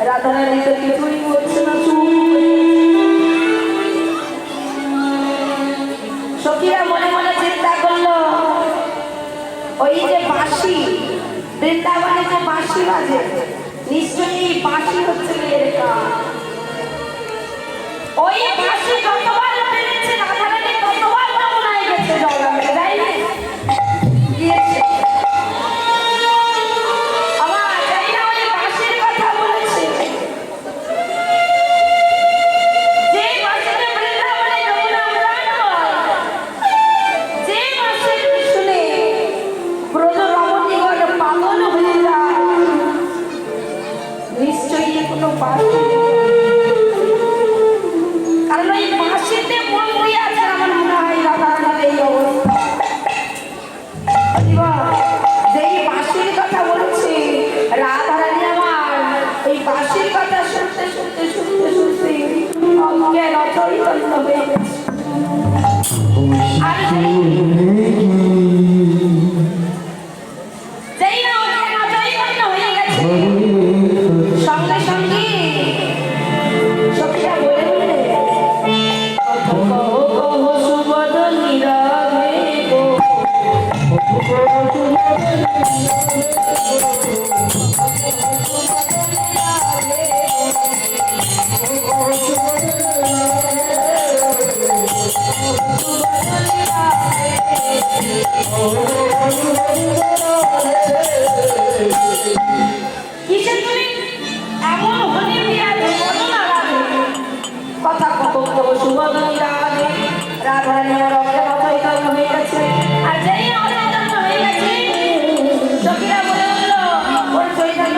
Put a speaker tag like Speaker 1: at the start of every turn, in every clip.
Speaker 1: রাধারানী তো কিছুই বলছে না, সখীরা মনে মনে চিন্তা করলো ওই যে বাঁশি, বৃন্দাবনে যে বাঁশি বাজে, নিশ্চয়ই বাঁশি হচ্ছে মেয়ের কাজ। ওই বাঁশি যতবার বেড়েছে রাধারানী ততবার নমুনায় গেছে জগন্নাথ, তাই না? গিয়েছে আমার জানি না ওই বাঁশির কথা বলেছে, যে বাঁশিতে বৃন্দাবনে যমুনা উদান হয়, যে বাঁশির শুনে ব্রজ রমণীগণ পাগল হয়ে যায়, নিশ্চয়ই কোনো বাঁশি, কারণ ওই বাঁশিতে মন দিয়ে আছে আমার মনে হয় রাধারানীর এই অবস্থা। যেই বাঁশির কথা বলছি রাধারানী আমার, ওই বাঁশির কথা শুনতে শুনতে শুনতে শুনতে অজ্ঞান অচৈতন্য হয়ে গেছে। আর যেই না অজ্ঞান অচৈতন্য হয়ে গেছে, সঙ্গে সঙ্গে সখীরা বলে বলে সুবদনী রাধে গো, কিসে তুমি এমন হলে বিরাজে বলো না রাধে, কথা কত সুবদনী রাধে। রাধারানী আমার অজ্ঞান অচৈতন্য হয়ে গেছে, আর যেই অচৈতন্য হয়ে গেছে সখীরা বলে বললো ওর চৈতন্য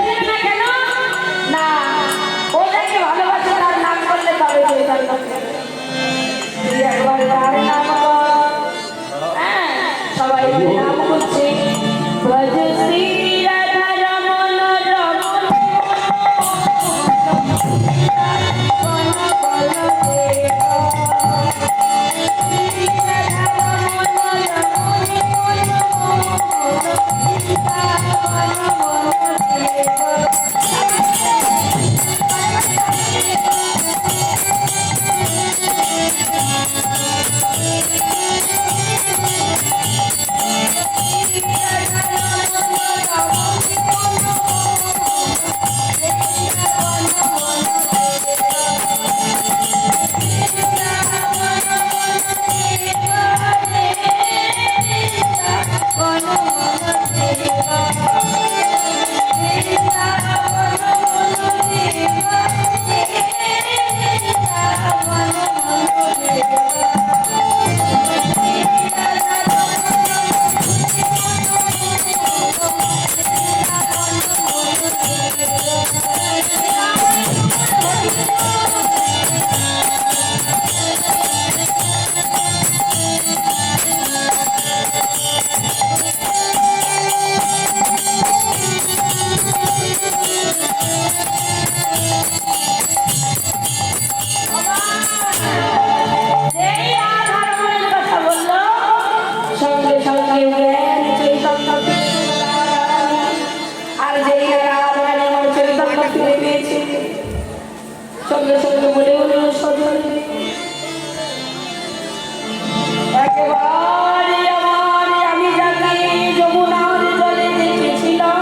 Speaker 1: ফিরবে না কেন? না, ও যাকে ভালোবাসে তার নাম করলে তবে চৈতন্য ফিরবে। তুই একবার তার নাম কর। হ্যাঁ, সবাই নাম করছে ভজ শ্রী রাধা রমণ রমণ সঙ্গে সঙ্গে বলে বলল সজনী একেবারে আমার আমি যাকে যমুনার জলে দেখেছিলাম,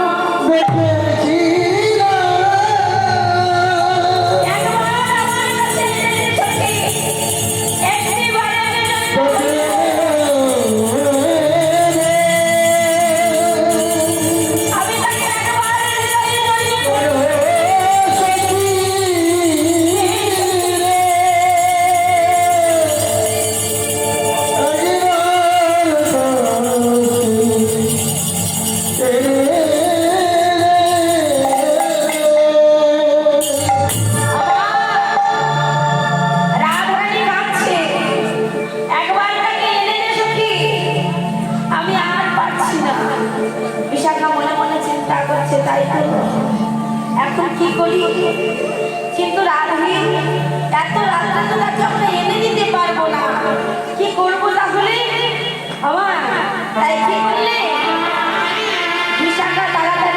Speaker 1: এখন কি করি? কিন্তু রাধে এত রাত্রে তো তাকে আমরা এনে দিতে পারবো না, কি করবো তাহলে? আমার তাই কি করলে বিশাখা তাড়াতাড়ি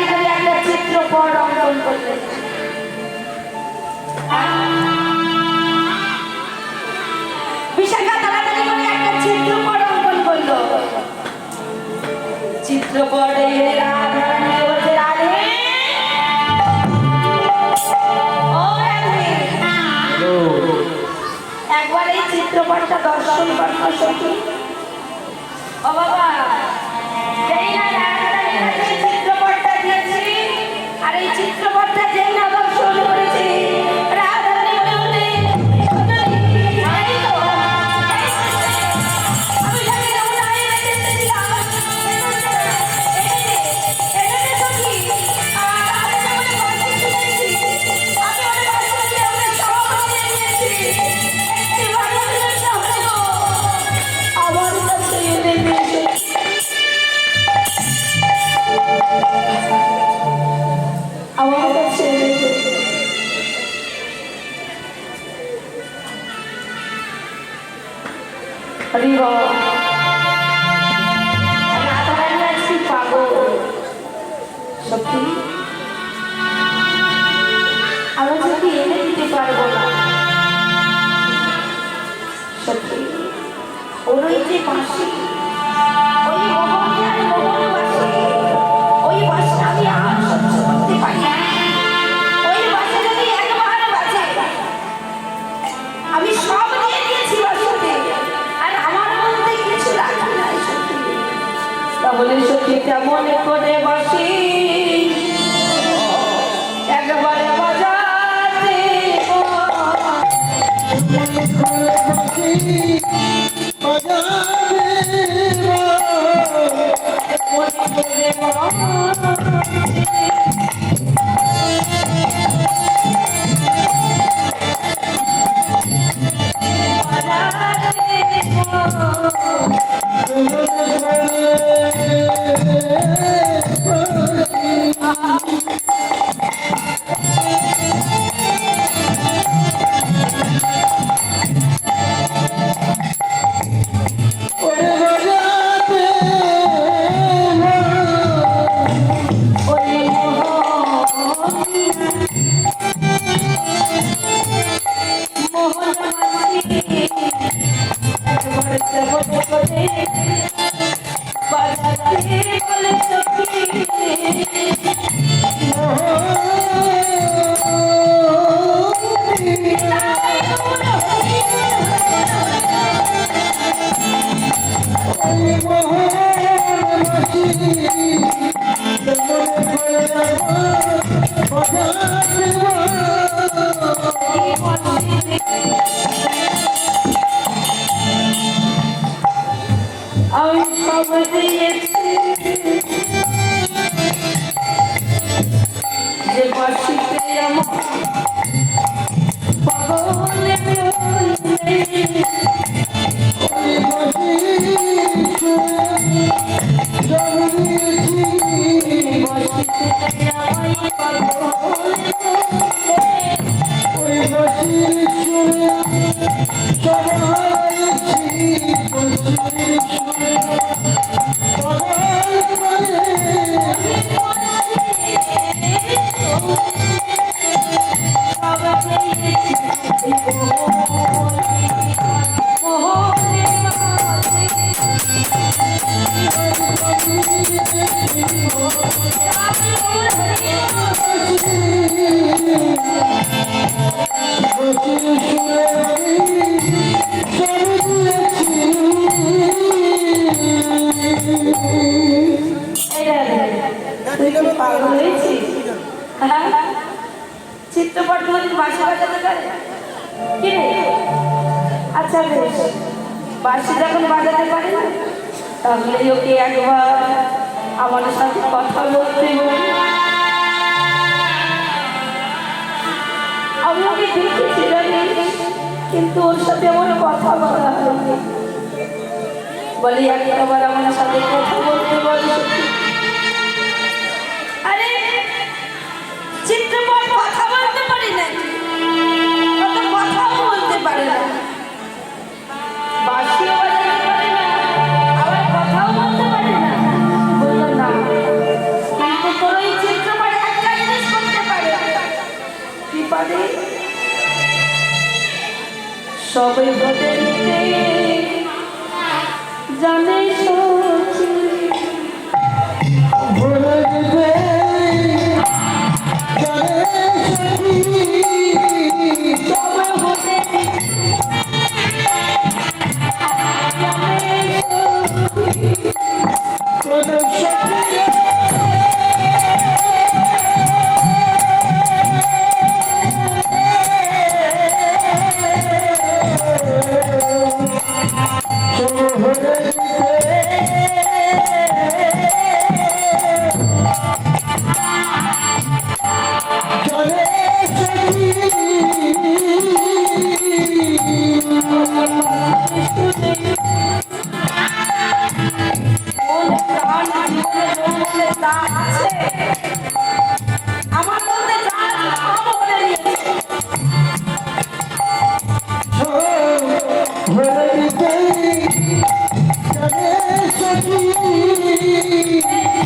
Speaker 1: সখী ও বাবা যেই না চিত্রপটটা দিয়েছি আর এই চিত্রপটটা যেই না দর্শন করেছি আমি সব দিয়ে দিয়েছি বাসুতে আর আমার মধ্যে কিছু রাখি নাই তাহলে সত্যি কেমন করে বাসি একবারে বাজাতে চিত্রপট বাসি বাজাতে পারে কি রে? আচ্ছা বেশ, বাসি যখন বাজাতে পারে না তাহলে ওকে একবার আমার সাথে কথা বলতে বলি। আমি ওকে দেখেছি জানি, কিন্তু ওর সাথে আমার কথা বলা হয়নি। বলি একবার আমার সাথে কথা বলতে বলি। আরে চিত্রপট কথা বলতে পারি না, কথাও বলতে পারে না, বাঁশিও বাজাতে পারে না, আবার কথাও বলতে পারে না। বললাম না, কিন্তু তোর এই চিত্রপট একটা জিনিস করতে পারে। কি পারে? সবাই বলতে জানে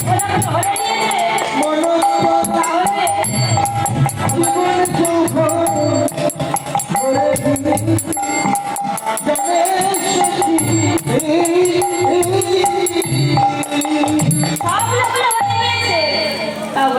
Speaker 1: ওরা তো ধরে নিয়েছে